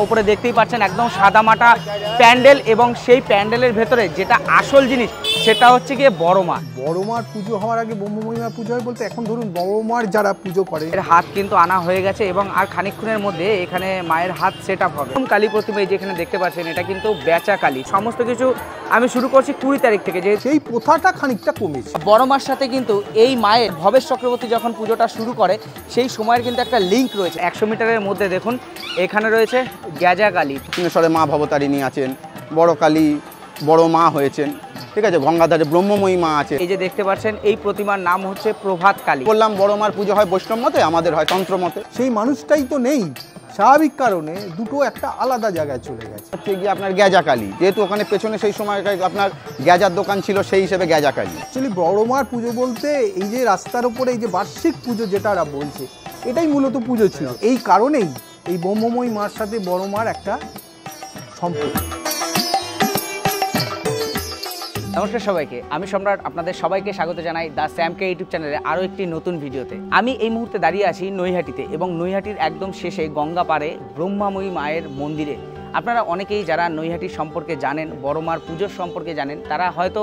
উপরে দেখতেই পাচ্ছেন একদম সাদামাটা প্যান্ডেল এবং সেই প্যান্ডেলের ভেতরে যেটা আসল জিনিস সেটা হচ্ছে গিয়ে বড় মা। বড় মার পুজো হওয়ার আগে ব্রহ্মমহিমা পুজো হয় বলতে এখন ধরুন বড় মার যারা পুজো করে এর হাত কিন্তু আনা হয়ে গেছে এবং আর খানিকক্ষণের মধ্যে এখানে মায়ের হাত সেট আপ হবে। কালী প্রতিমা যেখানে দেখতে পাচ্ছেন এটা কিন্তু বেচা কালী। সমস্ত কিছু আমি শুরু করছি 20 তারিখ থেকে, যে সেই প্রথাটা খানিকটা কমেছে। বড় মার সাথে কিন্তু এই মায়ের ভবেশ চক্রবর্তী যখন পুজোটা শুরু করে সেই সময়ের কিন্তু একটা লিঙ্ক রয়েছে। 100 মিটারের মধ্যে দেখুন এখানে রয়েছে গেজা কালী, দক্ষিণেশ্বরে মা ভবতারিণী আছেন, বড় কালী বড় মা হয়েছেন, ঠিক আছে, গঙ্গাধারে ব্রহ্মময়ী মা আছে। এই যে দেখতে পাচ্ছেন এই প্রতিমার নাম হচ্ছে প্রভাত কালী। বললাম বড় মার পুজো হয় বৈষ্ণব মতে, আমাদের হয় তন্ত্র মতে। সেই মানুষটাই তো নেই, স্বাভাবিক কারণে দুটো একটা আলাদা জায়গায় চলে গেছে। হচ্ছে গিয়ে আপনার গেজা কালী, যেহেতু ওখানে পেছনে সেই সময় আপনার গেজার দোকান ছিল, সেই হিসেবে গেজা কালী। অ্যাকচুয়ালি বড় মার পুজো বলতে এই যে রাস্তার উপরে এই যে বার্ষিক পুজো যেটা ওরা বলছে এটাই মূলত পুজো ছিল। এই কারণেই এই ব্রহ্মময়ী মার সাথে বড় মার একটা সম্পর্ক। নমস্কার সবাইকে, আমি সম্রাট আপনাদের সবাইকে স্বাগত জানাই দ্য স্যামকে ইউটিউব চ্যানেলে আরও একটি নতুন ভিডিওতে। আমি এই মুহূর্তে দাঁড়িয়ে আছি নৈহাটিতে এবং নৈহাটির একদম শেষে গঙ্গা পাড়ে ব্রহ্মাময়ী মায়ের মন্দিরে। আপনারা অনেকেই যারা নৈহাটির সম্পর্কে জানেন, বড় মার পুজোর সম্পর্কে জানেন, তারা হয়তো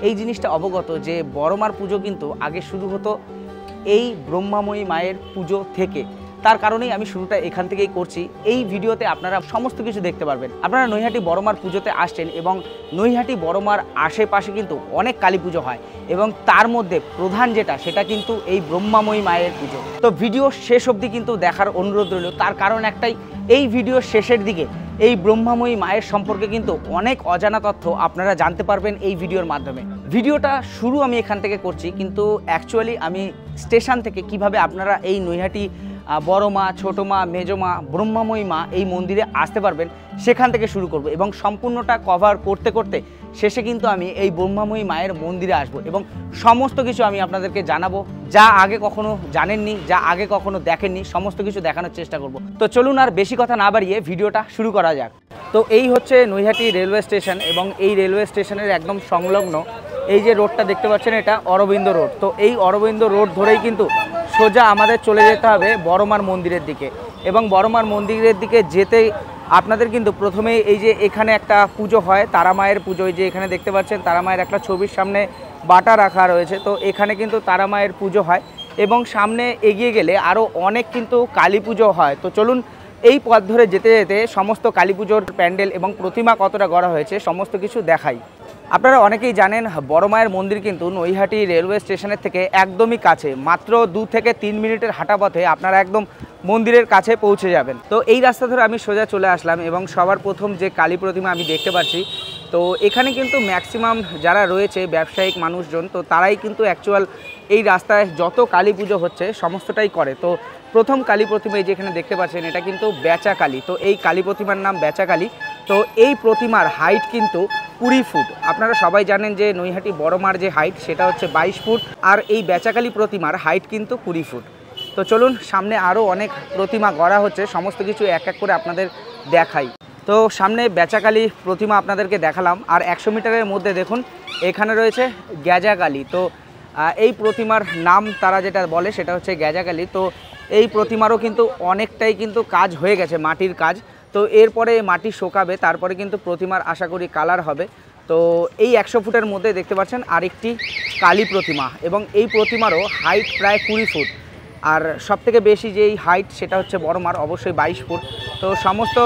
এই জিনিসটা অবগত যে বড় মার পুজো কিন্তু আগে শুরু হতো এই ব্রহ্মাময়ী মায়ের পুজো থেকে। তার কারণেই আমি শুরুটা এখান থেকেই করছি। এই ভিডিওতে আপনারা সমস্ত কিছু দেখতে পারবেন। আপনারা নৈহাটি বড়মার পুজোতে আসছেন এবং নৈহাটি বড়মার আশেপাশে কিন্তু অনেক কালী পুজো হয় এবং তার মধ্যে প্রধান যেটা সেটা কিন্তু এই ব্রহ্মাময়ী মায়ের পুজো। তো ভিডিও শেষ অবধি কিন্তু দেখার অনুরোধ রইল। তার কারণ একটাই, এই ভিডিওর শেষের দিকে এই ব্রহ্মাময়ী মায়ের সম্পর্কে কিন্তু অনেক অজানা তথ্য আপনারা জানতে পারবেন এই ভিডিওর মাধ্যমে। ভিডিওটা শুরু আমি এখান থেকে করছি, কিন্তু অ্যাকচুয়ালি আমি স্টেশন থেকে কিভাবে আপনারা এই নৈহাটি বড় মা, ছোটো মা, মেজো মা, ব্রহ্মাময়ী মা এই মন্দিরে আসতে পারবেন সেখান থেকে শুরু করব এবং সম্পূর্ণটা কভার করতে করতে শেষে কিন্তু আমি এই ব্রহ্মাময়ী মায়ের মন্দিরে আসব এবং সমস্ত কিছু আমি আপনাদেরকে জানাবো, যা আগে কখনো জানেননি, যা আগে কখনো দেখেননি, সমস্ত কিছু দেখানোর চেষ্টা করব। তো চলুন আর বেশি কথা না বাড়িয়ে ভিডিওটা শুরু করা যাক। তো এই হচ্ছে নৈহাটি রেলওয়ে স্টেশন এবং এই রেলওয়ে স্টেশনের একদম সংলগ্ন এই যে রোডটা দেখতে পাচ্ছেন এটা অরবিন্দ রোড। তো এই অরবিন্দ রোড ধরেই কিন্তু সোজা আমাদের চলে যেতে হবে বড়মার মন্দিরের দিকে এবং বড়মার মন্দিরের দিকে যেতে আপনাদের কিন্তু প্রথমে এই যে এখানে একটা পুজো হয়, তারা মায়ের পুজো। এই যে এখানে দেখতে পাচ্ছেন তারা মায়ের একটা ছবির সামনে বাটা রাখা রয়েছে। তো এখানে কিন্তু তারা মায়ের পুজো হয় এবং সামনে এগিয়ে গেলে আরও অনেক কিন্তু কালী পুজো হয়। তো চলুন এই পথ ধরে যেতে যেতে সমস্ত কালী পুজোর প্যান্ডেল এবং প্রতিমা কতটা গড়া হয়েছে সমস্ত কিছু দেখাই। আপনারা অনেকেই জানেন বড় মায়ের মন্দির কিন্তু নৈহাটি রেলওয়ে স্টেশনের থেকে একদমই কাছে, মাত্র 2 থেকে 3 মিনিটের হাঁটা পথে আপনারা একদম মন্দিরের কাছে পৌঁছে যাবেন। তো এই রাস্তা ধরে আমি সোজা চলে আসলাম এবং সবার প্রথম যে কালী প্রতিমা আমি দেখতে পাচ্ছি, তো এখানে কিন্তু ম্যাক্সিমাম যারা রয়েছে ব্যবসায়িক মানুষজন, তো তারাই কিন্তু অ্যাকচুয়াল এই রাস্তায় যত কালী পুজো হচ্ছে সমস্তটাই করে। তো প্রথম কালী প্রতিমা এই যেখানে দেখতে পাচ্ছেন এটা কিন্তু বেচা কালী। তো এই কালী প্রতিমার নাম বেচা কালী। তো এই প্রতিমার হাইট কিন্তু 20 ফুট। আপনারা সবাই জানেন যে নৈহাটি বড়মার যে হাইট সেটা হচ্ছে 22 ফুট, আর এই বেচাকালী প্রতিমার হাইট কিন্তু 20 ফুট। তো চলুন সামনে আরও অনেক প্রতিমা গড়া হচ্ছে, সমস্ত কিছু এক এক করে আপনাদের দেখাই। তো সামনে বেচাকালী প্রতিমা আপনাদেরকে দেখালাম, আর 100 মিটারের মধ্যে দেখুন এখানে রয়েছে গেজা কালী। তো এই প্রতিমার নাম তারা যেটা বলে সেটা হচ্ছে গেজা কালী। তো এই প্রতিমারও কিন্তু অনেকটাই কিন্তু কাজ হয়ে গেছে, মাটির কাজ। তো এরপরে মাটি শোকাবে, তারপরে কিন্তু প্রতিমার আশা করি কালার হবে। তো এই 100 ফুটের মধ্যে দেখতে পাচ্ছেন আরেকটি কালী প্রতিমা এবং এই প্রতিমারও হাইট প্রায় 20 ফুট, আর সবথেকে বেশি যেই হাইট সেটা হচ্ছে বড়মার, অবশ্যই 22 ফুট। তো সমস্ত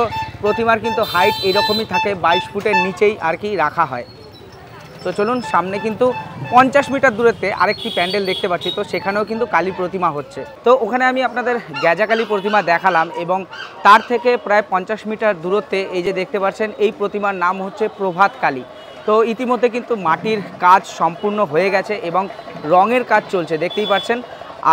প্রতিমার কিন্তু হাইট এরকমই থাকে, 22 ফুটের নিচেই আর কি রাখা হয়। তো চলুন সামনে কিন্তু 50 মিটার দূরত্বে আরেকটি প্যান্ডেল দেখতে পাচ্ছি, তো সেখানেও কিন্তু কালী প্রতিমা হচ্ছে। তো ওখানে আমি আপনাদের গেজা কালী প্রতিমা দেখালাম এবং তার থেকে প্রায় 50 মিটার দূরত্বে এই যে দেখতে পাচ্ছেন এই প্রতিমার নাম হচ্ছে প্রভাত কালী। তো ইতিমধ্যে কিন্তু মাটির কাজ সম্পূর্ণ হয়ে গেছে এবং রঙের কাজ চলছে দেখতেই পাচ্ছেন।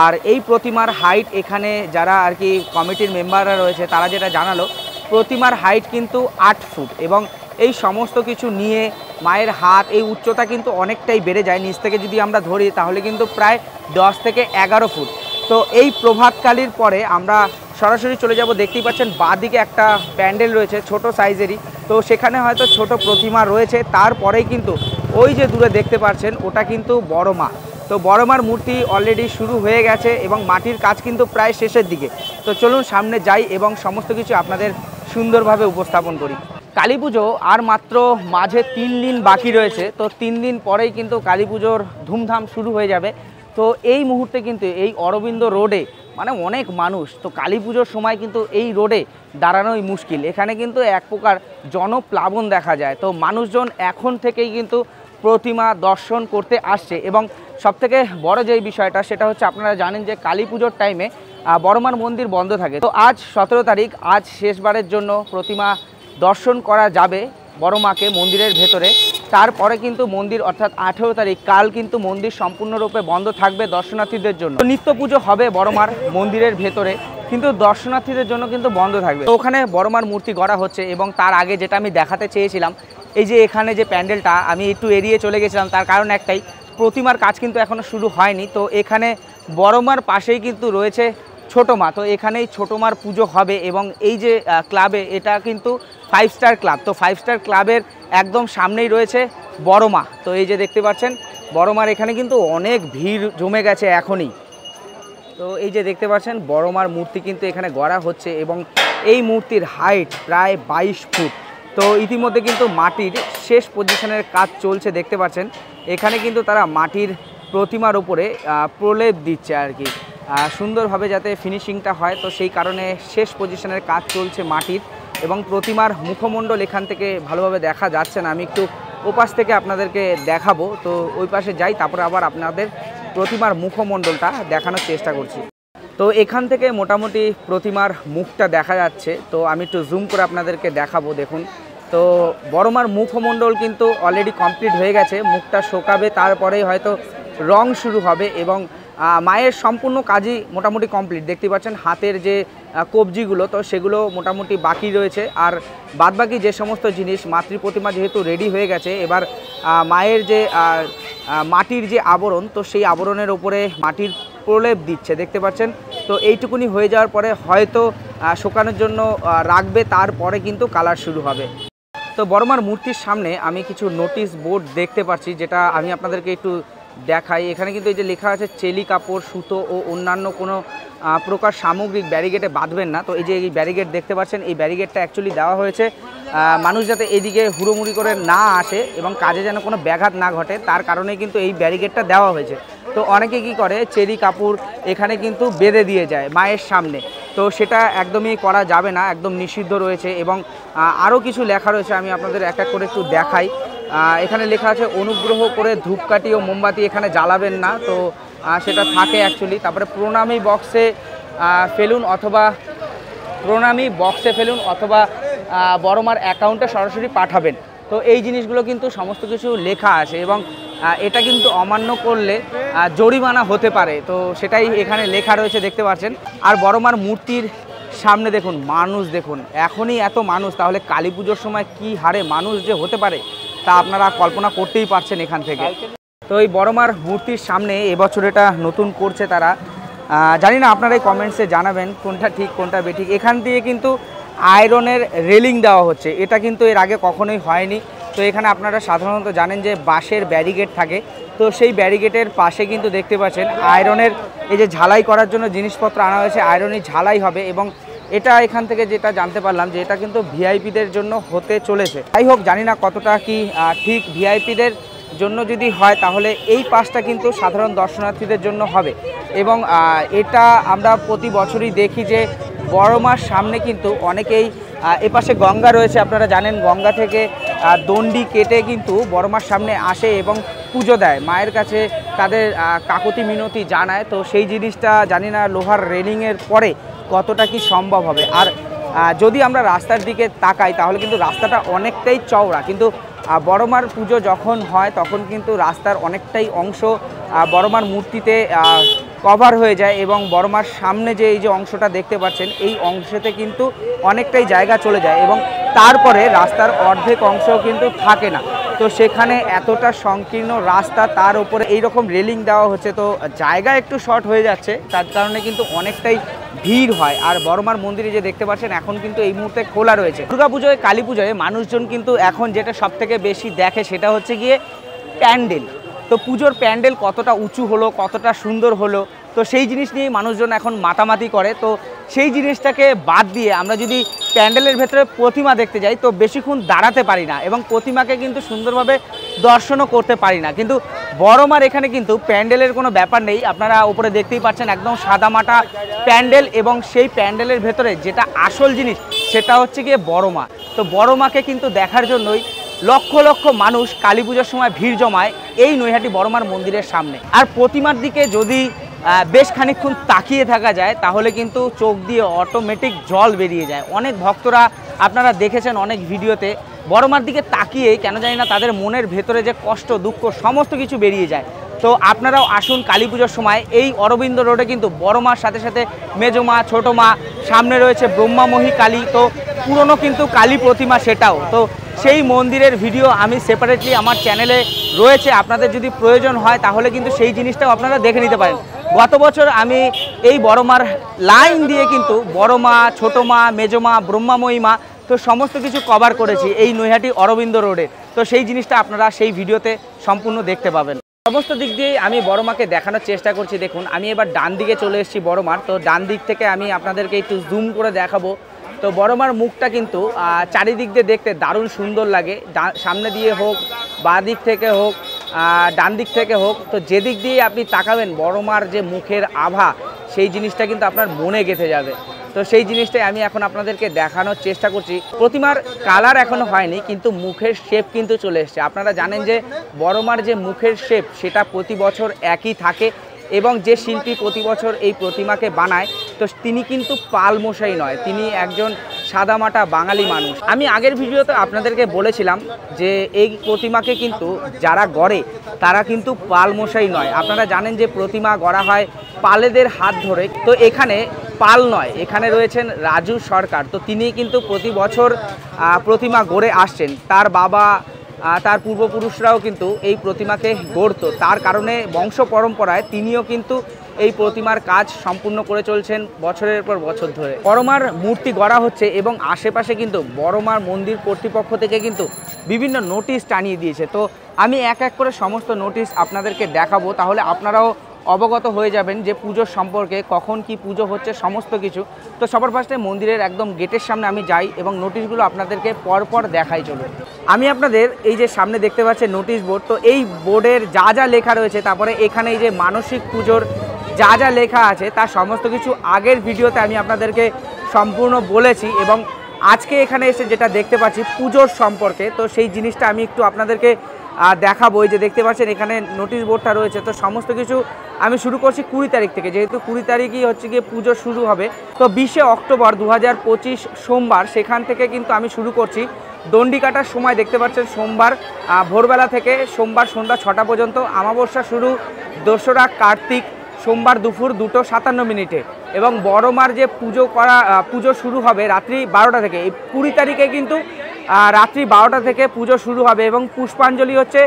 আর এই প্রতিমার হাইট এখানে যারা আর কি কমিটির মেম্বাররা রয়েছে তারা যেটা জানালো, প্রতিমার হাইট কিন্তু 8 ফুট এবং এই সমস্ত কিছু নিয়ে মায়ের হাত এই উচ্চতা কিন্তু অনেকটাই বেড়ে যায়। নিচ থেকে যদি আমরা ধরি তাহলে কিন্তু প্রায় 10 থেকে 11 ফুট। তো এই প্রভাত কালীর পরে আমরা সরাসরি চলে যাব, দেখতেই পাচ্ছেন বাঁদিকে একটা প্যান্ডেল রয়েছে ছোট সাইজেরই। তো সেখানে হয়তো ছোট প্রতিমা রয়েছে, তারপরেই কিন্তু ওই যে দূরে দেখতে পাচ্ছেন ওটা কিন্তু বড় মা। তো বড় মার মূর্তি অলরেডি শুরু হয়ে গেছে এবং মাটির কাজ কিন্তু প্রায় শেষের দিকে। তো চলুন সামনে যাই এবং সমস্ত কিছু আপনাদের সুন্দরভাবে উপস্থাপন করি। কালী পুজো আর মাত্র মাঝে 3 দিন বাকি রয়েছে। তো 3 দিন পরেই কিন্তু কালী পুজোর ধুমধাম শুরু হয়ে যাবে। তো এই মুহূর্তে কিন্তু এই অরবিন্দ রোডে মানে অনেক মানুষ, তো কালী পুজোর সময় কিন্তু এই রোডে দাঁড়ানোই মুশকিল। এখানে কিন্তু এক প্রকার জনপ্লাবন দেখা যায়। তো মানুষজন এখন থেকেই কিন্তু প্রতিমা দর্শন করতে আসছে এবং সবথেকে বড় যেই বিষয়টা সেটা হচ্ছে আপনারা জানেন যে কালী পুজোর টাইমে বড়মার মন্দির বন্ধ থাকে। তো আজ 17 তারিখ, আজ শেষবারের জন্য প্রতিমা দর্শন করা যাবে বড় মাকে মন্দিরের ভেতরে। তারপরে কিন্তু মন্দির অর্থাৎ 18 তারিখ কাল কিন্তু মন্দির সম্পূর্ণরূপে বন্ধ থাকবে দর্শনার্থীদের জন্য। নিত্য পুজো হবে বড় মার মন্দিরের ভেতরে, কিন্তু দর্শনার্থীদের জন্য কিন্তু বন্ধ থাকবে। তো ওখানে বড় মার মূর্তি গড়া হচ্ছে এবং তার আগে যেটা আমি দেখাতে চেয়েছিলাম, এই যে এখানে যে প্যান্ডেলটা আমি একটু এড়িয়ে চলে গেছিলাম, তার কারণ একটাই, প্রতিমার কাজ কিন্তু এখনও শুরু হয়নি। তো এখানে বড় মার পাশেই কিন্তু রয়েছে ছোটো মা। তো এখানেই ছোটো মার পুজো হবে এবং এই যে ক্লাবে, এটা কিন্তু 5 স্টার ক্লাব। তো 5 স্টার ক্লাবের একদম সামনেই রয়েছে বড় মা। তো এই যে দেখতে পাচ্ছেন বড় মার এখানে কিন্তু অনেক ভিড় জমে গেছে এখনই। তো এই যে দেখতে পাচ্ছেন বড় মার মূর্তি কিন্তু এখানে গড়া হচ্ছে এবং এই মূর্তির হাইট প্রায় 22 ফুট। তো ইতিমধ্যে কিন্তু মাটির শেষ পজিশনের কাজ চলছে, দেখতে পাচ্ছেন এখানে কিন্তু তারা মাটির প্রতিমার উপরে প্রলেপ দিচ্ছে আর কি, সুন্দরভাবে যাতে ফিনিশিংটা হয়। তো সেই কারণে শেষ পজিশনের কাজ চলছে মাটির এবং প্রতিমার মুখমণ্ডল এখান থেকে ভালোভাবে দেখা যাচ্ছে না। আমি একটু ওপাশ থেকে আপনাদেরকে দেখাবো। তো ওই পাশে যাই, তারপরে আবার আপনাদের প্রতিমার মুখমণ্ডলটা দেখানোর চেষ্টা করছি। তো এখান থেকে মোটামুটি প্রতিমার মুখটা দেখা যাচ্ছে। তো আমি একটু জুম করে আপনাদেরকে দেখাবো। দেখুন, তো বড় মার মুখমণ্ডল কিন্তু অলরেডি কমপ্লিট হয়ে গেছে, মুখটা শোকাবে, তারপরেই হয়তো রং শুরু হবে এবং মায়ের সম্পূর্ণ কাজই মোটামুটি কমপ্লিট। দেখতে পাচ্ছেন হাতের যে কবজিগুলো, তো সেগুলো মোটামুটি বাকি রয়েছে। আর বাদবাকি যে সমস্ত জিনিস, মাতৃ প্রতিমা যেহেতু রেডি হয়ে গেছে, এবার মায়ের যে মাটির যে আবরণ, তো সেই আবরণের উপরে মাটির প্রলেপ দিচ্ছে, দেখতে পাচ্ছেন। তো এইটুকুনি হয়ে যাওয়ার পরে হয়তো শুকানোর জন্য রাখবে, তারপরে কিন্তু কালার শুরু হবে। তো বড়মার মূর্তির সামনে আমি কিছু নোটিশ বোর্ড দেখতে পাচ্ছি, যেটা আমি আপনাদেরকে একটু দেখাই। এখানে কিন্তু এই যে লেখা আছে চেলি কাপড়, সুতো ও অন্যান্য কোনো প্রকার সামগ্রিক ব্যারিগেটে বাঁধবেন না। তো এই যে এই ব্যারিগেট দেখতে পাচ্ছেন, এই ব্যারিগেটটা অ্যাকচুয়ালি দেওয়া হয়েছে মানুষ যাতে এইদিকে হুড়োমুড়ি করে না আসে এবং কাজে যেন কোনো ব্যাঘাত না ঘটে, তার কারণে কিন্তু এই ব্যারিগেটটা দেওয়া হয়েছে। তো অনেকে কি করে, চেরি কাপড় এখানে কিন্তু বেঁধে দিয়ে যায় মায়ের সামনে। তো সেটা একদমই করা যাবে না, একদম নিষিদ্ধ রয়েছে। এবং আরও কিছু লেখা রয়েছে, আমি আপনাদের এক এক করে একটু দেখাই। এখানে লেখা আছে অনুগ্রহ করে ধূপকাঠি ও মোমবাতি এখানে জ্বালাবেন না। তো সেটা থাকে অ্যাকচুয়ালি। তারপরে প্রণামী বক্সে ফেলুন অথবা বড় মার অ্যাকাউন্টে সরাসরি পাঠাবেন। তো এই জিনিসগুলো কিন্তু সমস্ত কিছু লেখা আছে এবং এটা কিন্তু অমান্য করলে জরিমানা হতে পারে। তো সেটাই এখানে লেখা রয়েছে, দেখতে পাচ্ছেন। আর বড় মার মূর্তির সামনে দেখুন মানুষ, দেখুন এখনই এত মানুষ, তাহলে কালী পুজোর সময় কি হারে মানুষ যে হতে পারে তা আপনারা কল্পনা করতেই পারছেন এখান থেকে। তো এই বড় মার মূর্তির সামনে এবছর এটা নতুন করছে তারা, জানি না, আপনারা এই কমেন্টসে জানাবেন কোনটা ঠিক কোনটা বেঠিক। এখান দিয়ে কিন্তু আয়রনের রেলিং দেওয়া হচ্ছে, এটা কিন্তু এর আগে কখনোই হয়নি। তো এখানে আপনারা সাধারণত জানেন যে বাঁশের ব্যারিগেট থাকে, তো সেই ব্যারিগেটের পাশে কিন্তু দেখতে পাচ্ছেন আয়রনের এই যে ঝালাই করার জন্য জিনিসপত্র আনা হয়েছে, আয়রনই ঝালাই হবে। এবং এটা এখান থেকে যেটা জানতে পারলাম যে এটা কিন্তু ভিআইপিদের জন্য হতে চলেছে। যাই হোক, জানি না কতটা কি ঠিক। ভিআইপিদের জন্য যদি হয় তাহলে এই পাশটা কিন্তু সাধারণ দর্শনার্থীদের জন্য হবে। এবং এটা আমরা প্রতি বছরই দেখি যে বড় মার সামনে কিন্তু অনেকেই, এপাশে গঙ্গা রয়েছে, আপনারা জানেন গঙ্গা থেকে দণ্ডি কেটে কিন্তু বড় মার সামনে আসে এবং পুজো দেয়, মায়ের কাছে তাদের কাকুতি মিনতি জানায়। তো সেই জিনিসটা জানি না লোহার রেলিংয়ের পরে কতটা কি সম্ভব হবে। আর যদি আমরা রাস্তার দিকে তাকাই তাহলে কিন্তু রাস্তাটা অনেকটাই চওড়া, কিন্তু বড় মার পুজো যখন হয় তখন কিন্তু রাস্তার অনেকটাই অংশ বড় মার মূর্তিতে কভার হয়ে যায় এবং বড় মার সামনে যে এই যে অংশটা দেখতে পাচ্ছেন, এই অংশতে কিন্তু অনেকটাই জায়গা চলে যায় এবং তারপরে রাস্তার অর্ধেক অংশ কিন্তু থাকে না। তো সেখানে এতটা সংকীর্ণ রাস্তা, তার উপরে এইরকম রেলিং দেওয়া হচ্ছে, তো জায়গা একটু শর্ট হয়ে যাচ্ছে, তার কারণে কিন্তু অনেকটাই ভিড় হয়। আর বড় মার মন্দিরে যে দেখতে পাচ্ছেন এখন কিন্তু এই মুহূর্তে খোলা রয়েছে। দুর্গাপুজোয়, কালী পুজোয় মানুষজন কিন্তু এখন যেটা সব থেকে বেশি দেখে সেটা হচ্ছে গিয়ে প্যান্ডেল। তো পুজোর প্যান্ডেল কতটা উঁচু হলো, কতটা সুন্দর হলো, তো সেই জিনিস নিয়েই মানুষজন এখন মাতামাতি করে। তো সেই জিনিসটাকে বাদ দিয়ে আমরা যদি প্যান্ডেলের ভেতরে প্রতিমা দেখতে যাই তো বেশিক্ষণ দাঁড়াতে পারি না এবং প্রতিমাকে কিন্তু সুন্দরভাবে দর্শনও করতে পারি না। কিন্তু বড়মার এখানে কিন্তু প্যান্ডেলের কোনো ব্যাপার নেই, আপনারা উপরে দেখতেই পাচ্ছেন একদম সাদামাটা প্যান্ডেল, এবং সেই প্যান্ডেলের ভেতরে যেটা আসল জিনিস সেটা হচ্ছে গিয়ে বড়মা। তো বড়মাকে কিন্তু দেখার জন্যই লক্ষ লক্ষ মানুষ কালী পুজোর সময় ভিড় জমায় এই নৈহাটি বড়মার মন্দিরের সামনে। আর প্রতিমার দিকে যদি বেশ খানিকক্ষণ তাকিয়ে থাকা যায় তাহলে কিন্তু চোখ দিয়ে অটোমেটিক জল বেরিয়ে যায়। অনেক ভক্তরা আপনারা দেখেছেন অনেক ভিডিওতে বড়মার দিকে তাকিয়ে কেন জানি না তাদের মনের ভেতরে যে কষ্ট দুঃখ সমস্ত কিছু বেরিয়ে যায়। তো আপনারাও আসুন কালী পুজোর সময় এই অরবিন্দ রোডে কিন্তু বড়মার সাথে সাথে মেজো মা, ছোটো মা, সামনে রয়েছে ব্রহ্মাময়ী কালী, তো পুরনো কিন্তু কালী প্রতিমা সেটাও। তো সেই মন্দিরের ভিডিও আমি সেপারেটলি আমার চ্যানেলে রয়েছে, আপনাদের যদি প্রয়োজন হয় তাহলে কিন্তু সেই জিনিসটাও আপনারা দেখে নিতে পারেন। গত বছর আমি এই বড়মার লাইন দিয়ে কিন্তু বড়মা, ছোটো মা, মেজো মা, ব্রহ্মাময়ী মা তো সমস্ত কিছু কভার করেছি এই নৈহাটি অরবিন্দ রোডে। তো সেই জিনিসটা আপনারা সেই ভিডিওতে সম্পূর্ণ দেখতে পাবেন। সমস্ত দিক দিয়েই আমি বড়মাকে দেখানোর চেষ্টা করছি। দেখুন আমি এবার ডান দিকে চলে এসেছি বড়মার, তো ডান দিক থেকে আমি আপনাদেরকে একটু জুম করে দেখাবো। তো বড়মার মুখটা কিন্তু চারিদিক দিয়ে দেখতে দারুণ সুন্দর লাগে, সামনে দিয়ে হোক, বাঁ দিক থেকে হোক, ডান দিক থেকে হোক, তো যেদিক দিয়ে আপনি তাকাবেন বড়মার যে মুখের আভা সেই জিনিসটা কিন্তু আপনার মনে গেঁথে যাবে। তো সেই জিনিসটাই আমি এখন আপনাদেরকে দেখানোর চেষ্টা করছি। প্রতিমার কালার এখনো হয়নি কিন্তু মুখের শেপ কিন্তু চলে এসছে। আপনারা জানেন যে বড়মার যে মুখের শেপ সেটা প্রতি বছর একই থাকে এবং যে শিল্পী প্রতি বছর এই প্রতিমাকে বানায় তো তিনি কিন্তু পাল মশাই নয়, তিনি একজন সাদামাটা বাঙালি মানুষ। আমি আগের ভিডিওতে আপনাদেরকে বলেছিলাম যে এই প্রতিমাকে কিন্তু যারা গড়ে তারা কিন্তু পাল মশাই নয়। আপনারা জানেন যে প্রতিমা গড়া হয় পালেদের হাত ধরে, তো এখানে পাল নয়, এখানে রয়েছেন রাজু সরকার। তো তিনি কিন্তু প্রতি বছর প্রতিমা গড়ে আসছেন, তার বাবা তার পূর্বপুরুষরাও কিন্তু এই প্রতিমাকে গড়ত, তার কারণে বংশ পরম্পরায় তিনিও কিন্তু এই প্রতিমার কাজ সম্পূর্ণ করে চলছেন বছরের পর বছর ধরে। বড়মার মূর্তি গড়া হচ্ছে এবং আশেপাশে কিন্তু বড়মার মন্দির কর্তৃপক্ষ থেকে কিন্তু বিভিন্ন নোটিশ টানিয়ে দিয়েছে। তো আমি এক এক করে সমস্ত নোটিশ আপনাদেরকে দেখাবো, তাহলে আপনারাও অবগত হয়ে যাবেন যে পুজোর সম্পর্কে, কখন কি পুজো হচ্ছে সমস্ত কিছু। তো সবার ফার্স্টে মন্দিরের একদম গেটের সামনে আমি যাই এবং নোটিশগুলো আপনাদেরকে পরপর দেখাই। চলুন আমি আপনাদের এই যে সামনে দেখতে পাচ্ছেন নোটিশ বোর্ড, তো এই বোর্ডের যা যা লেখা রয়েছে, তারপরে এখানে এই যে মানসিক পুজোর যা যা লেখা আছে তার সমস্ত কিছু আগের ভিডিওতে আমি আপনাদেরকে সম্পূর্ণ বলেছি এবং আজকে এখানে এসে যেটা দেখতে পাচ্ছি পুজোর সম্পর্কে, তো সেই জিনিসটা আমি একটু আপনাদেরকে দেখাবো। এই যে দেখতে পাচ্ছেন এখানে নোটিশ বোর্ডটা রয়েছে, তো সমস্ত কিছু আমি শুরু করছি 20 তারিখ থেকে, যেহেতু 20 তারিখই হচ্ছে গিয়ে পুজো শুরু হবে। তো 20শে অক্টোবর 2025 সোমবার, সেখান থেকে কিন্তু আমি শুরু করছি। দণ্ডি কাটার সময় দেখতে পাচ্ছেন সোমবার ভোরবেলা থেকে সোমবার সন্ধ্যা 6টা পর্যন্ত, আমাবস্যা শুরু 2রা কার্তিক সোমবার দুপুর 2:57 এবং বড়মার যে পুজো শুরু হবে রাত্রি 12টা থেকে। এই 20 তারিখে কিন্তু রাত্রি 12টা থেকে পুজো শুরু হবে এবং পুষ্পাঞ্জলি হচ্ছে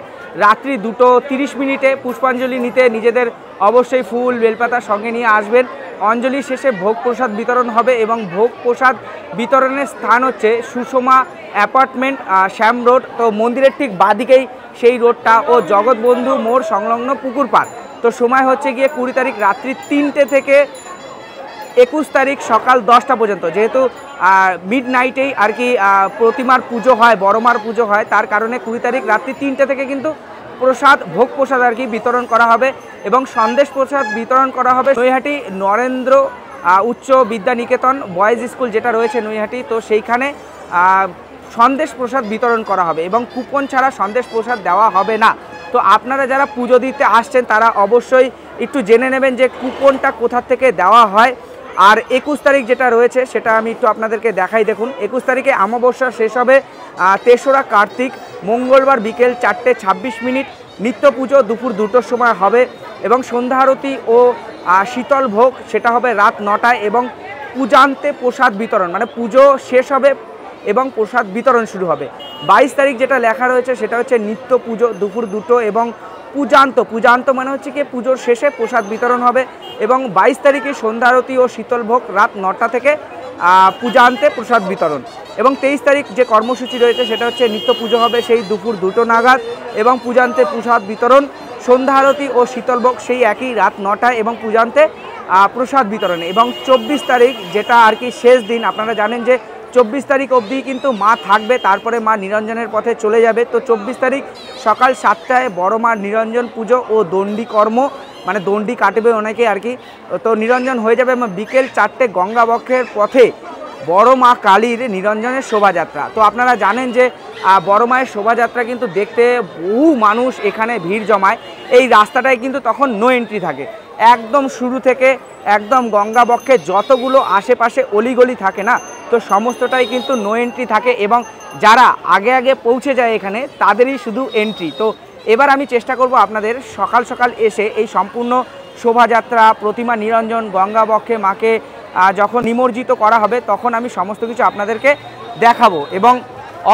রাত্রি 2:30 পুষ্পাঞ্জলি নিতে নিজেদের অবশ্যই ফুল বেলপাতা সঙ্গে নিয়ে আসবেন। অঞ্জলি শেষে ভোগ প্রসাদ বিতরণ হবে এবং ভোগ প্রসাদ বিতরণের স্থান হচ্ছে সুষমা অ্যাপার্টমেন্ট, শ্যাম রোড। তো মন্দিরের ঠিক বাদিকেই সেই রোডটা ও জগৎবন্ধু মোড় সংলগ্ন পুকুর পাড়। তো সময় হচ্ছে গিয়ে 20 তারিখ রাত্রি 3টে থেকে 21 তারিখ সকাল 10টা পর্যন্ত। যেহেতু মিড নাইটেই আর কি প্রতিমার পুজো হয়, বড়মার পুজো হয়, তার কারণে 20 তারিখ রাত্রি 3টে থেকে কিন্তু ভোগ প্রসাদ আর কি বিতরণ করা হবে এবং সন্দেশ প্রসাদ বিতরণ করা হবে নৈহাটি নরেন্দ্র উচ্চ বিদ্যা নিকেতন বয়েজ স্কুল যেটা রয়েছে নৈহাটি, তো সেইখানে সন্দেশ প্রসাদ বিতরণ করা হবে এবং কুপন ছাড়া সন্দেশ প্রসাদ দেওয়া হবে না। তো আপনারা যারা পুজো দিতে আসছেন তারা অবশ্যই একটু জেনে নেবেন যে কুপনটা কোথা থেকে দেওয়া হয়। আর 21 তারিখ যেটা রয়েছে সেটা আমি একটু আপনাদেরকে দেখাই। দেখুন 21 তারিখে আমাবস্যা শেষ হবে 3রা কার্তিক মঙ্গলবার বিকেল 4:26, নিত্য পুজো দুপুর 2টোর সময় হবে এবং সন্ধ্যা আরতি ও শীতল ভোগ সেটা হবে রাত 9টায় এবং পূজান্তে প্রসাদ বিতরণ, মানে পুজো শেষ হবে এবং প্রসাদ বিতরণ শুরু হবে। 22 তারিখ যেটা লেখা রয়েছে সেটা হচ্ছে নিত্য পুজো দুপুর 2টো এবং পূজান্ত মানে হচ্ছে কি পুজোর শেষে প্রসাদ বিতরণ হবে এবং 22 তারিখে সন্ধ্যা আরতি ও শীতল ভোগ রাত 9টা থেকে পূজান্তে প্রসাদ বিতরণ এবং 23 তারিখ যে কর্মসূচি রয়েছে সেটা হচ্ছে নিত্য পুজো হবে সেই দুপুর 2টো নাগাদ এবং পূজান্তে প্রসাদ বিতরণ সন্ধ্যা আরতি ও শীতলভোগ সেই একই রাত 9টায় এবং পূজান্তে প্রসাদ বিতরণে। এবং 24 তারিখ যেটা আর কি শেষ দিন, আপনারা জানেন যে 24 তারিখ অবধি কিন্তু মা থাকবে, তারপরে মা নিরঞ্জনের পথে চলে যাবে। তো 24 তারিখ সকাল 7টায় বড় মার নিরঞ্জন পুজো ও দণ্ডি কর্ম, মানে দণ্ডি কাটবে অনেকে আর কি, তো নিরঞ্জন হয়ে যাবে। এবং বিকেল 4টে গঙ্গাবক্ষের পথে বড় মা কালীর নিরঞ্জনের শোভাযাত্রা। তো আপনারা জানেন যে বড় মায়ের শোভাযাত্রা কিন্তু দেখতে বহু মানুষ এখানে ভিড় জমায়। এই রাস্তাটায় কিন্তু তখন নো এন্ট্রি থাকে, একদম শুরু থেকে একদম গঙ্গাবক্ষে যতগুলো আশেপাশে অলিগলি থাকে না, তো সমস্তটাই কিন্তু নো এন্ট্রি থাকে এবং যারা আগে আগে পৌঁছে যায় এখানে তাদেরই শুধু এন্ট্রি। তো এবার আমি চেষ্টা করব আপনাদের সকাল সকাল এসে এই সম্পূর্ণ শোভাযাত্রা, প্রতিমা নিরঞ্জন, গঙ্গাবক্ষে মাকে যখন নিমজ্জিত করা হবে তখন আমি সমস্ত কিছু আপনাদেরকে দেখাবো। এবং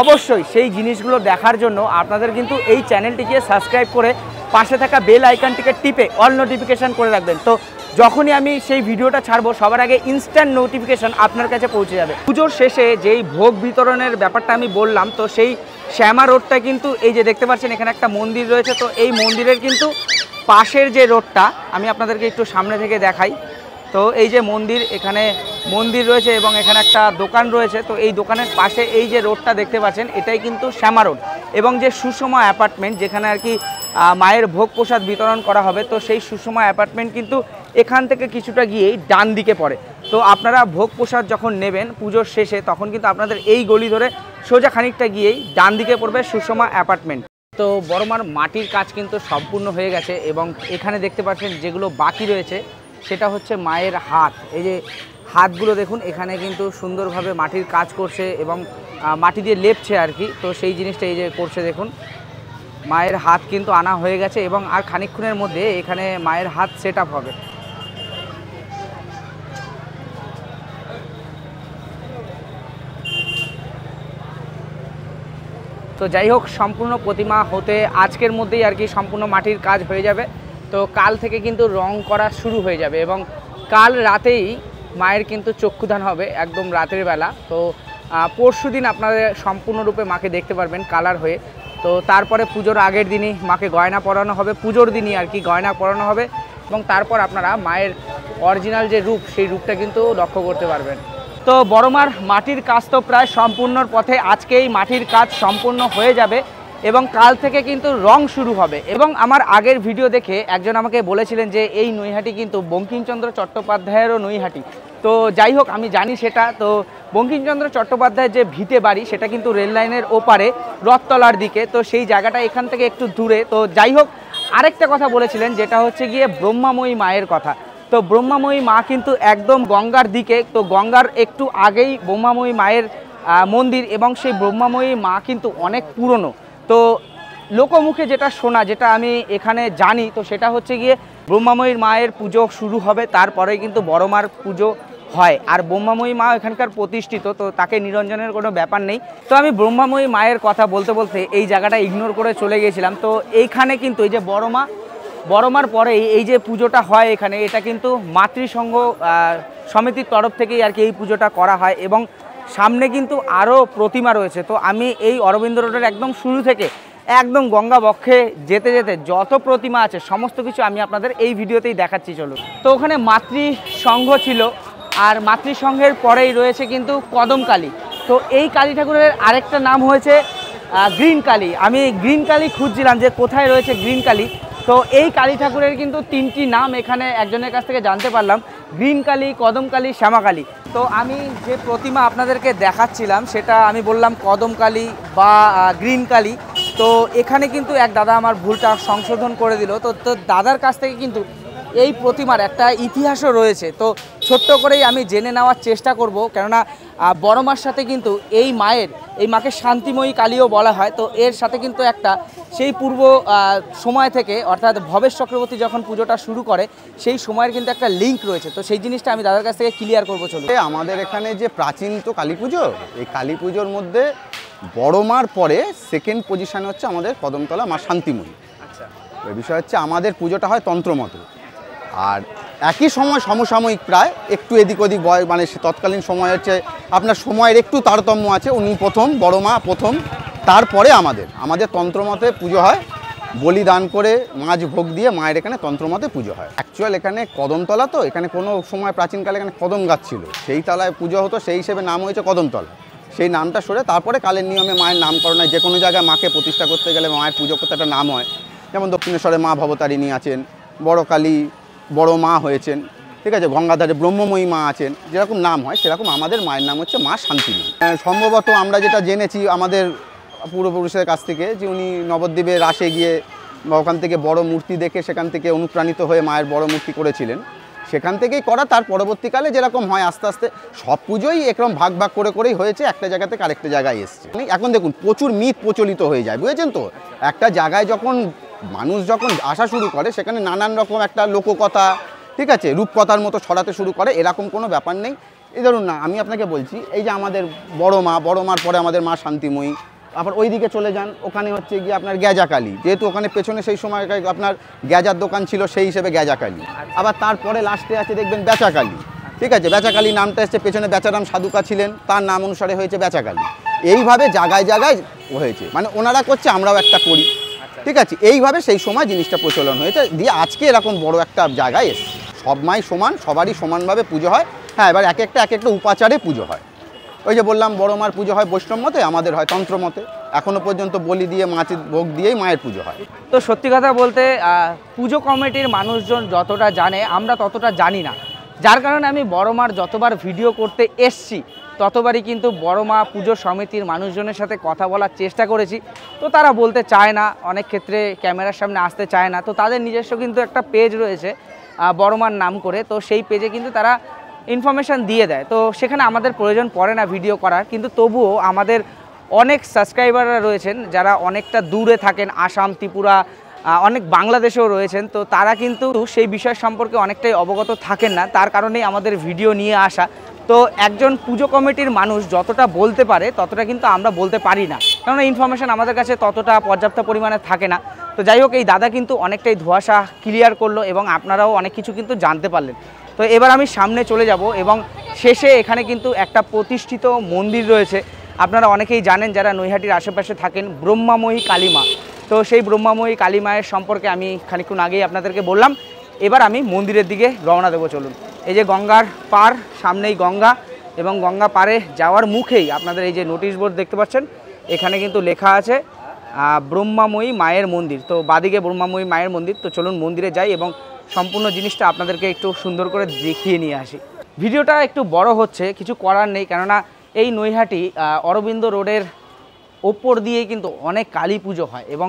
অবশ্যই সেই জিনিসগুলো দেখার জন্য আপনাদের কিন্তু এই চ্যানেলটিকে সাবস্ক্রাইব করে পাশে থাকা বেল আইকনটিকে টিপে অল নোটিফিকেশান করে রাখবেন। তো যখনই আমি সেই ভিডিওটা ছাড়বো সবার আগে ইনস্ট্যান্ট নোটিফিকেশান আপনার কাছে পৌঁছে যাবে। পুজোর শেষে যেই ভোগ বিতরণের ব্যাপারটা আমি বললাম, তো সেই শ্যামা রোডটা কিন্তু এই যে দেখতে পাচ্ছেন এখানে একটা মন্দির রয়েছে, তো এই মন্দিরের কিন্তু পাশের যে রোডটা আমি আপনাদেরকে একটু সামনে থেকে দেখাই। তো এই যে মন্দির, এখানে মন্দির রয়েছে এবং এখানে একটা দোকান রয়েছে, তো এই দোকানের পাশে এই যে রোডটা দেখতে পাচ্ছেন এটাই কিন্তু শ্যামা রোড। এবং যে সুষমা অ্যাপার্টমেন্ট যেখানে আর কি মায়ের ভোগ প্রসাদ বিতরণ করা হবে, তো সেই সুষমা অ্যাপার্টমেন্ট কিন্তু এখান থেকে কিছুটা গিয়েই ডান দিকে পড়ে। তো আপনারা ভোগ প্রসাদ যখন নেবেন পুজোর শেষে তখন কিন্তু আপনাদের এই গলি ধরে সোজা খানিকটা গিয়েই ডান দিকে পড়বে সুষমা অ্যাপার্টমেন্ট। তো বড়মার মাটির কাজ কিন্তু সম্পূর্ণ হয়ে গেছে এবং এখানে দেখতে পাচ্ছেন যেগুলো বাকি রয়েছে সেটা হচ্ছে মায়ের হাত। এই যে হাতগুলো দেখুন, এখানে কিন্তু সুন্দরভাবে মাটির কাজ করছে এবং মাটি দিয়ে লেপছে আর কি। তো সেই জিনিসটা এই যে করছে দেখুন, মায়ের হাত কিন্তু আনা হয়ে গেছে এবং আর খানিকক্ষণের মধ্যে এখানে মায়ের হাত সেট আপ হবে। তো যাই হোক, সম্পূর্ণ প্রতিমা হতে আজকের মধ্যেই আর কি সম্পূর্ণ মাটির কাজ হয়ে যাবে। তো কাল থেকে কিন্তু রং করা শুরু হয়ে যাবে এবং কাল রাতেই মায়ের কিন্তু চক্ষুদান হবে একদম রাতের বেলা। তো পরশু দিন আপনারা সম্পূর্ণরূপে মাকে দেখতে পারবেন কালার হয়ে। তো তারপরে পুজোর আগের দিনই মাকে গয়না পরানো হবে, পুজোর দিনই আর কি গয়না পরানো হবে এবং তারপর আপনারা মায়ের অরিজিনাল যে রূপ সেই রূপটা কিন্তু লক্ষ্য করতে পারবেন। তো বড়মার মাটির কাজ তো প্রায় সম্পূর্ণর পথে, আজকেই মাটির কাজ সম্পূর্ণ হয়ে যাবে এবং কাল থেকে কিন্তু রং শুরু হবে। এবং আমার আগের ভিডিও দেখে একজন আমাকে বলেছিলেন যে এই নৈহাটি কিন্তু বঙ্কিমচন্দ্র চট্টোপাধ্যায়েরও নৈহাটি। তো যাই হোক, আমি জানি সেটা। তো বঙ্কিমচন্দ্র চট্টোপাধ্যায়ের যে ভিটে বাড়ি সেটা কিন্তু রেল লাইনের ওপারে রথতলার দিকে, তো সেই জায়গাটা এখান থেকে একটু দূরে। তো যাই হোক, আরেকটা কথা বলেছিলেন যেটা হচ্ছে গিয়ে ব্রহ্মাময়ী মায়ের কথা। তো ব্রহ্মাময়ী মা কিন্তু একদম গঙ্গার দিকে, তো গঙ্গার একটু আগেই ব্রহ্মাময়ী মায়ের মন্দির এবং সেই ব্রহ্মাময়ী মা কিন্তু অনেক পুরনো। তো লোকমুখে যেটা শোনা, যেটা আমি এখানে জানি, তো সেটা হচ্ছে গিয়ে ব্রহ্মাময়ীর মায়ের পুজো শুরু হবে, তারপরে কিন্তু বড় মার পুজো হয়। আর ব্রহ্মাময়ী মা এখানকার প্রতিষ্ঠিত, তো তাকে নিরঞ্জনের কোনো ব্যাপার নেই। তো আমি ব্রহ্মাময়ী মায়ের কথা বলতে বলতে এই জায়গাটা ইগনোর করে চলে গিয়েছিলাম। তো এইখানে কিন্তু এই যে বড় মার পরেই এই যে পুজোটা হয় এখানে, এটা কিন্তু মাতৃসংঘ সমিতির তরফ থেকেই আর কি এই পুজোটা করা হয় এবং সামনে কিন্তু আরও প্রতিমা রয়েছে। তো আমি এই অরবিন্দ রোডের একদম শুরু থেকে একদম গঙ্গা বক্ষে যেতে যেতে যত প্রতিমা আছে সমস্ত কিছু আমি আপনাদের এই ভিডিওতেই দেখাচ্ছি, চলুন। তো ওখানে মাতৃসংঘ ছিল আর মাতৃসংঘের পরেই রয়েছে কিন্তু কদম কালী। তো এই কালী ঠাকুরের আরেকটা নাম হয়েছে গ্রিন কালী। আমি গ্রিন কালী খুঁজছিলাম যে কোথায় রয়েছে গ্রিন কালী। তো এই কালী ঠাকুরের কিন্তু 3টি নাম এখানে একজনের কাছ থেকে জানতে পারলাম, গ্রিন কালী, কদম কালী, শ্যামা কালী। তো আমি যে প্রতিমা আপনাদেরকে দেখাচ্ছিলাম সেটা আমি বললাম কদম কালী বা গ্রিন কালী। তো এখানে কিন্তু এক দাদা আমার ভুলটা সংশোধন করে দিল। তো দাদার কাছ থেকে কিন্তু এই প্রতিমার একটা ইতিহাসও রয়েছে। তো ছোট্ট করেই আমি জেনে নেওয়ার চেষ্টা করব, কেননা বড় মার সাথে কিন্তু এই মাকে শান্তিময়ী কালীও বলা হয়। তো এর সাথে কিন্তু একটা সেই পূর্ব সময় থেকে, অর্থাৎ ভবেশ চক্রবর্তী যখন পুজোটা শুরু করে সেই সময়ের কিন্তু একটা লিঙ্ক রয়েছে। তো সেই জিনিসটা আমি দাদার কাছ থেকে ক্লিয়ার করবো। চলুন। আমাদের এখানে যে প্রাচীন তো কালী পুজো, এই কালী পুজোর মধ্যে বড় মার পরে সেকেন্ড পজিশানে হচ্ছে আমাদের কদমতলা মা শান্তিময়ী। আচ্ছা, এই বিষয় হচ্ছে আমাদের পুজোটা হয় তন্ত্রমতে, আর একই সময় সমসাময়িক প্রায় একটু এদিক ওদিক মানে তৎকালীন সময় হচ্ছে আপনার সময়ের একটু তারতম্য আছে। উনি প্রথম, বড় মা প্রথম, তারপরে আমাদের তন্ত্রমতে পুজো হয় বলিদান করে মাছ ভোগ দিয়ে মায়ের এখানে তন্ত্রমতে পুজো হয়। অ্যাকচুয়াল এখানে কদমতলা, তো এখানে কোনো সময় প্রাচীনকালে এখানে কদম গাছ ছিল, সেই তলায় পুজো হতো, সেই হিসেবে নাম হয়েছে কদমতলা। সেই নামটা সরে তারপরে কালের নিয়মে মায়ের নামকরণ হয়। যে কোনো জায়গায় মাকে প্রতিষ্ঠা করতে গেলে মায়ের পুজো করতে একটা নাম হয়। যেমন দক্ষিণেশ্বরে মা ভবতারিণী আছেন, বড় কালী বড় মা হয়েছেন, ঠিক আছে, গঙ্গাধারে ব্রহ্মময়ী মা আছেন, যেরকম নাম হয় সেরকম আমাদের মায়ের নাম হচ্ছে মা শান্তিময়ী। সম্ভবত আমরা যেটা জেনেছি আমাদের পূর্বপুরুষের কাছ থেকে, যে উনি নবদ্বীপে রাসে গিয়ে বা ওখান থেকে বড় মূর্তি দেখে সেখান থেকে অনুপ্রাণিত হয়ে মায়ের বড় মূর্তি করেছিলেন, সেখান থেকেই করা। তার পরবর্তীকালে যেরকম হয় আস্তে আস্তে সব পুজোই এরকম ভাগ ভাগ করে করেই হয়েছে, একটা জায়গা থেকে আরেকটা জায়গায় এসছে। এখন দেখুন প্রচুর মিথ প্রচলিত হয়ে যায়, বুঝেছেন তো। একটা জায়গায় যখন মানুষ যখন আসা শুরু করে সেখানে নানান রকম একটা লোককথা, ঠিক আছে, রূপকথার মতো ছড়াতে শুরু করে, এরকম কোনো ব্যাপার নেই। এই ধরুন না, আমি আপনাকে বলছি, এই যে আমাদের বড় মার পরে আমাদের মা শান্তিময়ী, আবার ওই দিকে চলে যান, ওখানে হচ্ছে গিয়ে আপনার গ্যাজাকালী, যেহেতু ওখানে পেছনে সেই সময় আপনার গ্যাজার দোকান ছিল, সেই হিসেবে গ্যাজাকালী। আবার তারপরে লাস্টে আছে দেখবেন বেচাকালী, ঠিক আছে, বেচাকালী নামটা এসছে, পেছনে বেচারাম সাধুকা ছিলেন, তার নাম অনুসারে হয়েছে বেচাকালী। এইভাবে জায়গায় জায়গায় হয়েছে, মানে ওনারা করছে আমরাও একটা করি, ঠিক আছে, এইভাবে সেই সময় জিনিসটা প্রচলন হয়েছে, দিয়ে আজকে এরকম বড় একটা জায়গায় এসছে। সব মাই সমান, সবারই সমানভাবে পুজো হয়। হ্যাঁ, এবার এক একটা উপাচারে পুজো হয়। ওই যে বললাম বড় মার পুজো হয় বৈষ্ণব মতে, আমাদের হয় তন্ত্র মতে। এখনও পর্যন্ত বলি দিয়ে মাছের ভোগ দিয়েই মায়ের পুজো হয়। তো সত্যি কথা বলতে পুজো কমিটির মানুষজন যতটা জানে আমরা ততটা জানি না, যার কারণে আমি বড় মার যতবার ভিডিও করতে এসছি ততবারই কিন্তু বড় মা পুজো সমিতির মানুষজনের সাথে কথা বলার চেষ্টা করেছি। তো তারা বলতে চায় না, অনেক ক্ষেত্রে ক্যামেরার সামনে আসতে চায় না। তো তাদের নিজস্ব কিন্তু একটা পেজ রয়েছে বড় মার নাম করে, তো সেই পেজে কিন্তু তারা ইনফরমেশান দিয়ে দেয়। তো সেখানে আমাদের প্রয়োজন পড়ে না ভিডিও করার, কিন্তু তবুও আমাদের অনেক সাবস্ক্রাইবাররা রয়েছেন যারা অনেকটা দূরে থাকেন, আসাম, ত্রিপুরা, অনেক বাংলাদেশেও রয়েছেন। তো তারা কিন্তু সেই বিষয় সম্পর্কে অনেকটাই অবগত থাকেন না, তার কারণেই আমাদের ভিডিও নিয়ে আসা। তো একজন পুজো কমিটির মানুষ যতটা বলতে পারে ততটা কিন্তু আমরা বলতে পারি না, কারণ ইনফরমেশান আমাদের কাছে ততটা পর্যাপ্ত পরিমাণে থাকে না। তো যাই হোক, এই দাদা কিন্তু অনেকটাই ধোঁয়াশা ক্লিয়ার করলো এবং আপনারাও অনেক কিছু কিন্তু জানতে পারলেন। তো এবার আমি সামনে চলে যাব এবং শেষে এখানে কিন্তু একটা প্রতিষ্ঠিত মন্দির রয়েছে, আপনারা অনেকেই জানেন যারা নৈহাটির আশেপাশে থাকেন, ব্রহ্মাময়ী কালীমা। তো সেই ব্রহ্মাময়ী কালী মায়ের সম্পর্কে আমি খানিকক্ষণ আগেই আপনাদেরকে বললাম। এবার আমি মন্দিরের দিকে রওনা দেবো, চলুন। এই যে গঙ্গার পার, সামনেই গঙ্গা, এবং গঙ্গা পারে যাওয়ার মুখেই আপনাদের এই যে নোটিশ বোর্ড দেখতে পাচ্ছেন, এখানে কিন্তু লেখা আছে ব্রহ্মাময়ী মায়ের মন্দির। তো বাদিকে ব্রহ্মাময়ী মায়ের মন্দির। তো চলুন মন্দিরে যাই এবং সম্পূর্ণ জিনিসটা আপনাদেরকে একটু সুন্দর করে দেখিয়ে নিয়ে আসি। ভিডিওটা একটু বড় হচ্ছে, কিছু করার নেই, কেননা এই নৈহাটি অরবিন্দ রোডের ওপর দিয়েই কিন্তু অনেক কালী পুজো হয় এবং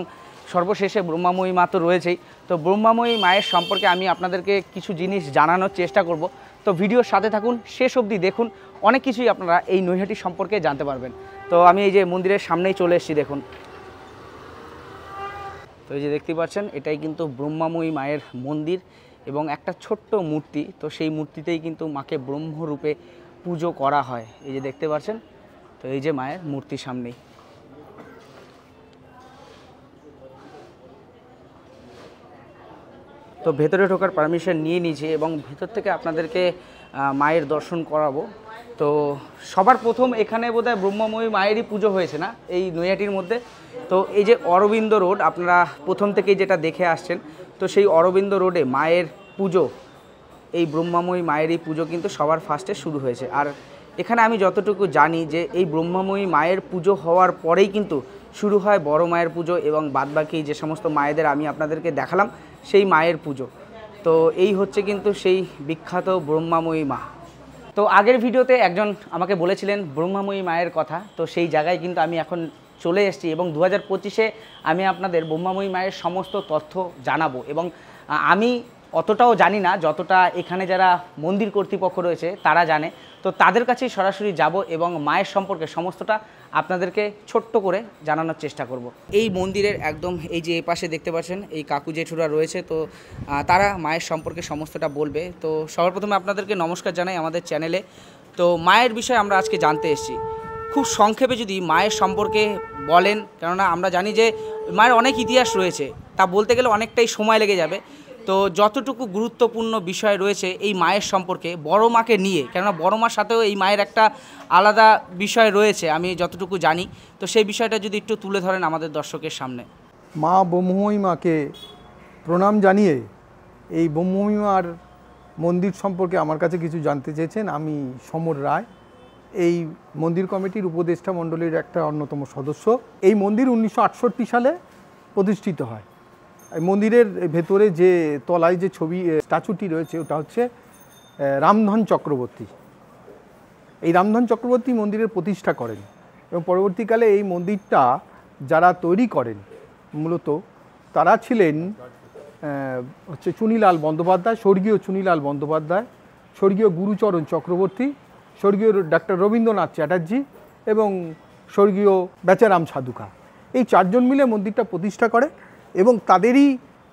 সর্বশেষে ব্রহ্মাময়ী মা তো রয়েছেই। তো ব্রহ্মাময়ী মায়ের সম্পর্কে আমি আপনাদেরকে কিছু জিনিস জানানোর চেষ্টা করব। তো ভিডিওর সাথে থাকুন, শেষ অবধি দেখুন, অনেক কিছুই আপনারা এই নৈহাটি সম্পর্কে জানতে পারবেন। তো আমি এই যে মন্দিরের সামনেই চলে এসেছি, দেখুন। তো এই যে দেখতে পাচ্ছেন, এটাই কিন্তু ব্রহ্মাময়ী মায়ের মন্দির এবং একটা ছোট্ট মূর্তি। তো সেই মূর্তিতেই কিন্তু মাকে ব্রহ্মরূপে পুজো করা হয়, এই যে দেখতে পাচ্ছেন। তো এই যে মায়ের মূর্তির সামনেই। তো ভেতরে ঢোকার পারমিশন নিয়ে নিয়েছি এবং ভেতর থেকে আপনাদেরকে মায়ের দর্শন করাবো। তো সবার প্রথম এখানে বোধহয় ব্রহ্মাময়ী মায়েরই পুজো হয়েছে না এই নৈহাটির মধ্যে। তো এই যে অরবিন্দ রোড আপনারা প্রথম থেকেই যেটা দেখে আসছেন, তো সেই অরবিন্দ রোডে মায়ের পুজো, এই ব্রহ্মাময়ী মায়েরই পুজো কিন্তু সবার ফার্স্টে শুরু হয়েছে। আর এখানে আমি যতটুকু জানি যে এই ব্রহ্মাময়ী মায়ের পুজো হওয়ার পরেই কিন্তু শুরু হয় বড় মায়ের পুজো এবং বাদবাকি যে সমস্ত মায়েদের আমি আপনাদেরকে দেখালাম সেই মায়ের পুজো। তো এই হচ্ছে কিন্তু সেই বিখ্যাত ব্রহ্মাময়ী মা। তো আগের ভিডিওতে একজন আমাকে বলেছিলেন ব্রহ্মাময়ী মায়ের কথা, তো সেই জায়গায় কিন্তু আমি এখন চলে এসেছি এবং 2025-এ আমি আপনাদের ব্রহ্মাময়ী মায়ের সমস্ত তথ্য জানাবো। এবং আমি অতটাও জানি না যতটা এখানে যারা মন্দির কর্তৃপক্ষ রয়েছে তারা জানে। তো তাদের কাছেই সরাসরি যাব এবং মায়ের সম্পর্কে সমস্তটা আপনাদেরকে ছোট্ট করে জানানোর চেষ্টা করব। এই মন্দিরের একদম এই যে পাশে দেখতে পাচ্ছেন এই কাকু জেঠুরা রয়েছে, তো তারা মায়ের সম্পর্কে সমস্তটা বলবে। তো সবার প্রথমে আপনাদেরকে নমস্কার জানাই আমাদের চ্যানেলে। তো মায়ের বিষয়ে আমরা আজকে জানতে এসেছি। খুব সংক্ষেপে যদি মায়ের সম্পর্কে বলেন, কেননা আমরা জানি যে মায়ের অনেক ইতিহাস রয়েছে, তা বলতে গেলে অনেকটাই সময় লেগে যাবে। তো যতটুকু গুরুত্বপূর্ণ বিষয় রয়েছে এই মায়ের সম্পর্কে বড় মাকে নিয়ে, কেননা বড় মার সাথেও এই মায়ের একটা আলাদা বিষয় রয়েছে আমি যতটুকু জানি, তো সেই বিষয়টা যদি একটু তুলে ধরেন আমাদের দর্শকের সামনে। মা ব্রহ্মময়ী মাকে প্রণাম জানিয়ে এই ব্রহ্মময়ী মার মন্দির সম্পর্কে আমার কাছে কিছু জানতে চেয়েছেন। আমি সমর রায়, এই মন্দির কমিটির উপদেষ্টা মণ্ডলীর একটা অন্যতম সদস্য। এই মন্দির 1968 সালে প্রতিষ্ঠিত হয়। এই মন্দিরের ভেতরে যে তলায় যে ছবি স্ট্যাচুটি রয়েছে ওটা হচ্ছে রামধন চক্রবর্তী। এই রামধন চক্রবর্তী মন্দিরের প্রতিষ্ঠা করেন এবং পরবর্তীকালে এই মন্দিরটা যারা তৈরি করেন মূলত তারা ছিলেন হচ্ছে চুনিলাল বন্দ্যোপাধ্যায়, স্বর্গীয় চুনিলাল বন্দ্যোপাধ্যায়, স্বর্গীয় গুরুচরণ চক্রবর্তী, স্বর্গীয় ডক্টর রবীন্দ্রনাথ চ্যাটার্জি এবং স্বর্গীয় বেচারাম সাধুকা। এই চারজন মিলে মন্দিরটা প্রতিষ্ঠা করে এবং তাদেরই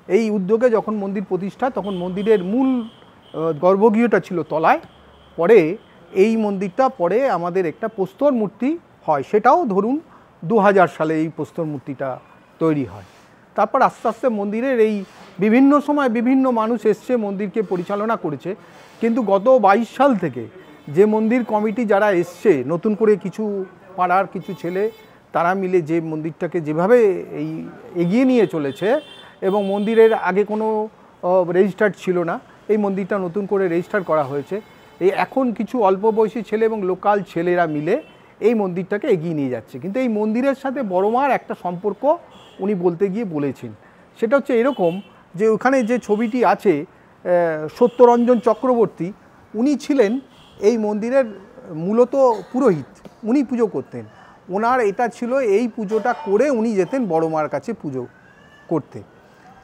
এই উদ্যোগে যখন মন্দির প্রতিষ্ঠা তখন মন্দিরের মূল গর্ভগৃহটা ছিল তলায়। পরে এই মন্দিরটা পরে আমাদের একটা প্রস্তর মূর্তি হয়, সেটাও ধরুন 2000 সালে এই প্রস্তর মূর্তিটা তৈরি হয়। তারপর আস্তে আস্তে মন্দিরের এই বিভিন্ন সময় বিভিন্ন মানুষ এসছে মন্দিরকে পরিচালনা করেছে, কিন্তু গত 22 সাল থেকে যে মন্দির কমিটি যারা এসছে নতুন করে কিছু পাড়ার কিছু ছেলে তারা মিলে যে মন্দিরটাকে যেভাবে এই এগিয়ে নিয়ে চলেছে এবং মন্দিরের আগে কোনো রেজিস্টার্ড ছিল না, এই মন্দিরটা নতুন করে রেজিস্টার করা হয়েছে। এই এখন কিছু অল্প বয়সী ছেলে এবং লোকাল ছেলেরা মিলে এই মন্দিরটাকে এগিয়ে নিয়ে যাচ্ছে। কিন্তু এই মন্দিরের সাথে বড় মার একটা সম্পর্ক উনি বলতে গিয়ে বলেছেন, সেটা হচ্ছে এরকম যে ওখানে যে ছবিটি আছে সত্যরঞ্জন চক্রবর্তী, উনি ছিলেন এই মন্দিরের মূলত পুরোহিত, উনি পুজো করতেন। ওনার এটা ছিল এই পুজোটা করে উনি যেতেন বড় মার কাছে পুজো করতে।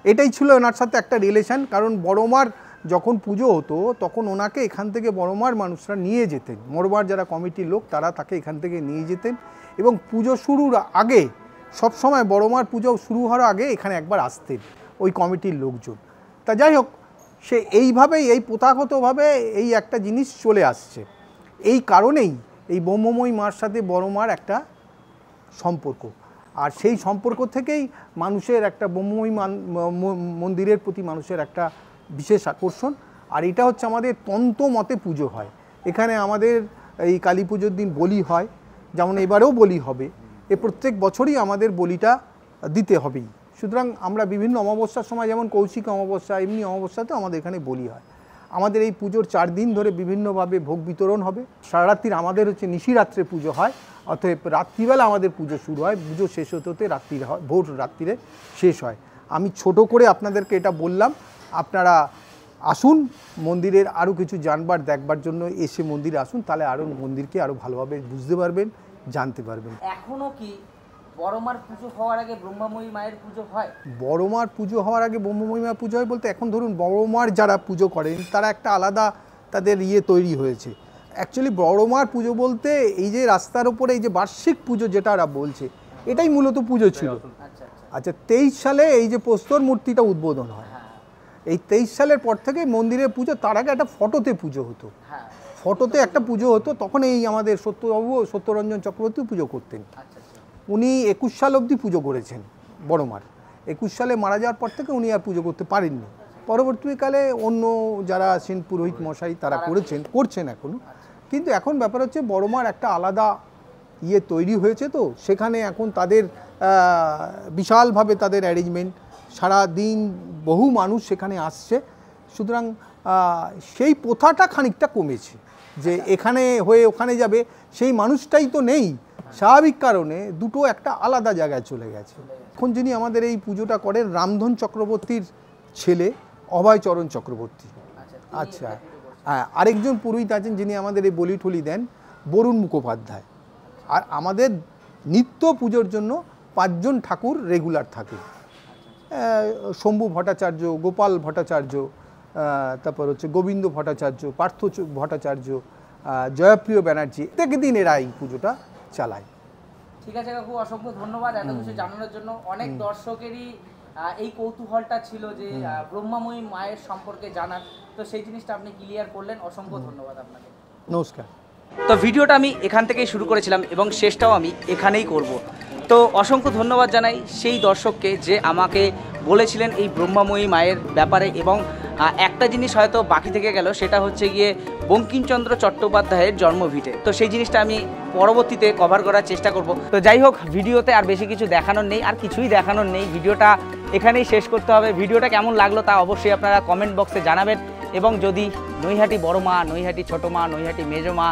এটাই ছিল ওনার সাথে একটা রিলেশন, কারণ বড় মার যখন পুজো হতো তখন ওনাকে এখান থেকে বড় মার মানুষরা নিয়ে যেতেন, বড় মার যারা কমিটির লোক তারা তাকে এখান থেকে নিয়ে যেতেন এবং পুজো শুরুর আগে সবসময় বড় মার পুজো শুরু হওয়ার আগে এখানে একবার আসতেন ওই কমিটির লোকজন। তা যাই হোক, সে এইভাবেই এই প্রথাগতভাবে এই একটা জিনিস চলে আসছে। এই কারণেই এই ব্রহ্মময়ী মার সাথে বড় মার একটা সম্পর্ক, আর সেই সম্পর্ক থেকেই মানুষের একটা ব্রহ্মময়ী মন্দিরের প্রতি মানুষের একটা বিশেষ আকর্ষণ। আর এটা হচ্ছে আমাদের তন্ত্র মতে পুজো হয় এখানে। আমাদের এই কালী পুজোর দিন বলি হয়, যেমন এবারেও বলি হবে, প্রত্যেক বছরই আমাদের বলিটা দিতে হবেই। সুতরাং আমরা বিভিন্ন অমাবস্যার সময় যেমন কৌশিক অমাবস্যা এমনি অমাবস্যাতেও আমাদের এখানে বলি হয়। আমাদের এই পুজোর 4 দিন ধরে বিভিন্নভাবে ভোগ বিতরণ হবে। সারা রাত্রির আমাদের হচ্ছে নিশিরাত্রে পুজো হয়, অতএব রাত্রিবেলা আমাদের পুজো শুরু হয়, পুজো শেষ হতে হতে রাত্রিরে হয়, ভোর রাত্রিরে শেষ হয়। আমি ছোট করে আপনাদেরকে এটা বললাম, আপনারা আসুন মন্দিরের আরও কিছু জানবার দেখবার জন্য এসে মন্দিরে আসুন, তাহলে আরও মন্দিরকে আরও ভালোভাবে বুঝতে পারবেন, জানতে পারবেন। এখনো কি বড় মার পুজো হওয়ার আগে ব্রহ্মাময়ী মায়ের পুজো হয়? বড় মার পুজো হওয়ার আগে ব্রহ্মময়ী মায়ের পুজো হয় বলতে এখন ধরুন বড় মার যারা পুজো করেন তারা একটা আলাদা তাদের তৈরি হয়েছে। অ্যাকচুয়ালি বড় মার পুজো বলতে এই যে রাস্তার উপরে এই যে বার্ষিক পুজো যেটা ওরা বলছে এটাই মূলত পুজো ছিল। আচ্ছা 23 সালে এই যে প্রস্তর মূর্তিটা উদ্বোধন হয়, এই 23 সালের পর থেকে মন্দিরের পুজো, তার আগে একটা ফটোতে পুজো হতো, ফটোতে একটা পুজো হতো, তখন এই আমাদের সত্যরঞ্জন চক্রবর্তী পুজো করতেন। উনি 21 সাল অবধি পুজো করেছেন বড় মার। 21 সালে মারা যাওয়ার পর থেকে উনি আর পুজো করতে পারেননি। পরবর্তীকালে অন্য যারা আছেন পুরোহিত মশাই তারা করছেন এখনও। কিন্তু এখন ব্যাপার হচ্ছে বড় মার একটা আলাদা তৈরি হয়েছে, তো সেখানে এখন তাদের বিশালভাবে তাদের অ্যারেঞ্জমেন্ট, সারা দিন বহু মানুষ সেখানে আসছে। সুতরাং সেই প্রথাটা খানিকটা কমেছে যে এখানে হয়ে ওখানে যাবে, সেই মানুষটাই তো নেই। স্বাভাবিক কারণে দুটো একটা আলাদা জায়গায় চলে গেছে। এখন যিনি আমাদের এই পুজোটা করেন রামধন চক্রবর্তীর ছেলে অভয়চরণ চক্রবর্তী। আচ্ছা, হ্যাঁ, আরেকজন পুরোহিত আছেন যিনি আমাদের এই বলি ঠলি দেন, বরুণ মুখোপাধ্যায়। আর আমাদের নিত্য পুজোর জন্য 5 জন ঠাকুর রেগুলার থাকে, শম্ভু ভট্টাচার্য, গোপাল ভট্টাচার্য, তারপর হচ্ছে গোবিন্দ ভট্টাচার্য, পার্থ ভট্টাচার্য, জয়প্রিয় ব্যানার্জি, প্রত্যেক দিন এরা এই পুজোটা চালায়। ঠিক আছে কাকু, অসংখ্য ধন্যবাদ এত কিছু জানানোর জন্য। অনেক দর্শকেরই এই কৌতূহলটা ছিল যে ব্রহ্মাময়ী মায়ের সম্পর্কে জানার, তো সেই জিনিসটা আপনি ক্লিয়ার করলেন, অসংখ্য ধন্যবাদ আপনাকে। নমস্কার। তো ভিডিওটা আমি এখান থেকেই শুরু করেছিলাম এবং শেষটাও আমি এখানেই করব। তো অসংখ্য ধন্যবাদ জানাই সেই দর্শককে যে আমাকে বলেছিলেন এই ব্রহ্মাময়ী মায়ের ব্যাপারে এবং একটা জিনিস হয়তো বাকি থেকে গেল, সেটা হচ্ছে গিয়ে বঙ্কিমচন্দ্র চট্টোপাধ্যায়ের জন্মভিটে। তো সেই জিনিসটা আমি পরবর্তীতে কভার করার চেষ্টা করব। তো যাই হোক, ভিডিওতে আর বেশি কিছু দেখানোর নেই, আর কিছুই দেখানোর নেই, ভিডিওটা এখানেই শেষ করতে হবে। ভিডিওটা কেমন লাগলো তা অবশ্যই আপনারা কমেন্ট বক্সে জানাবেন, এবং যদি নৈহাটি বড় মা, নৈহাটি ছোটো মা, নৈহাটি মেজো মা,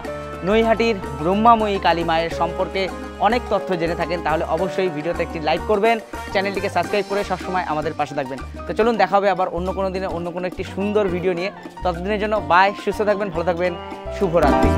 নৈহাটির ব্রহ্মাময়ী কালী মায়ের সম্পর্কে অনেক তথ্য জেনে থাকেন, তাহলে অবশ্যই ভিডিওতে একটি লাইক করবেন, চ্যানেলটিকে সাবস্ক্রাইব করে সবসময় আমাদের পাশে থাকবেন। তো চলুন, দেখা হবে আবার অন্য কোনো দিনে অন্য কোনো একটি সুন্দর ভিডিও নিয়ে। ততদিনের জন্য বাই, সুস্থ থাকবেন, ভালো থাকবেন, শুভরাত্রি।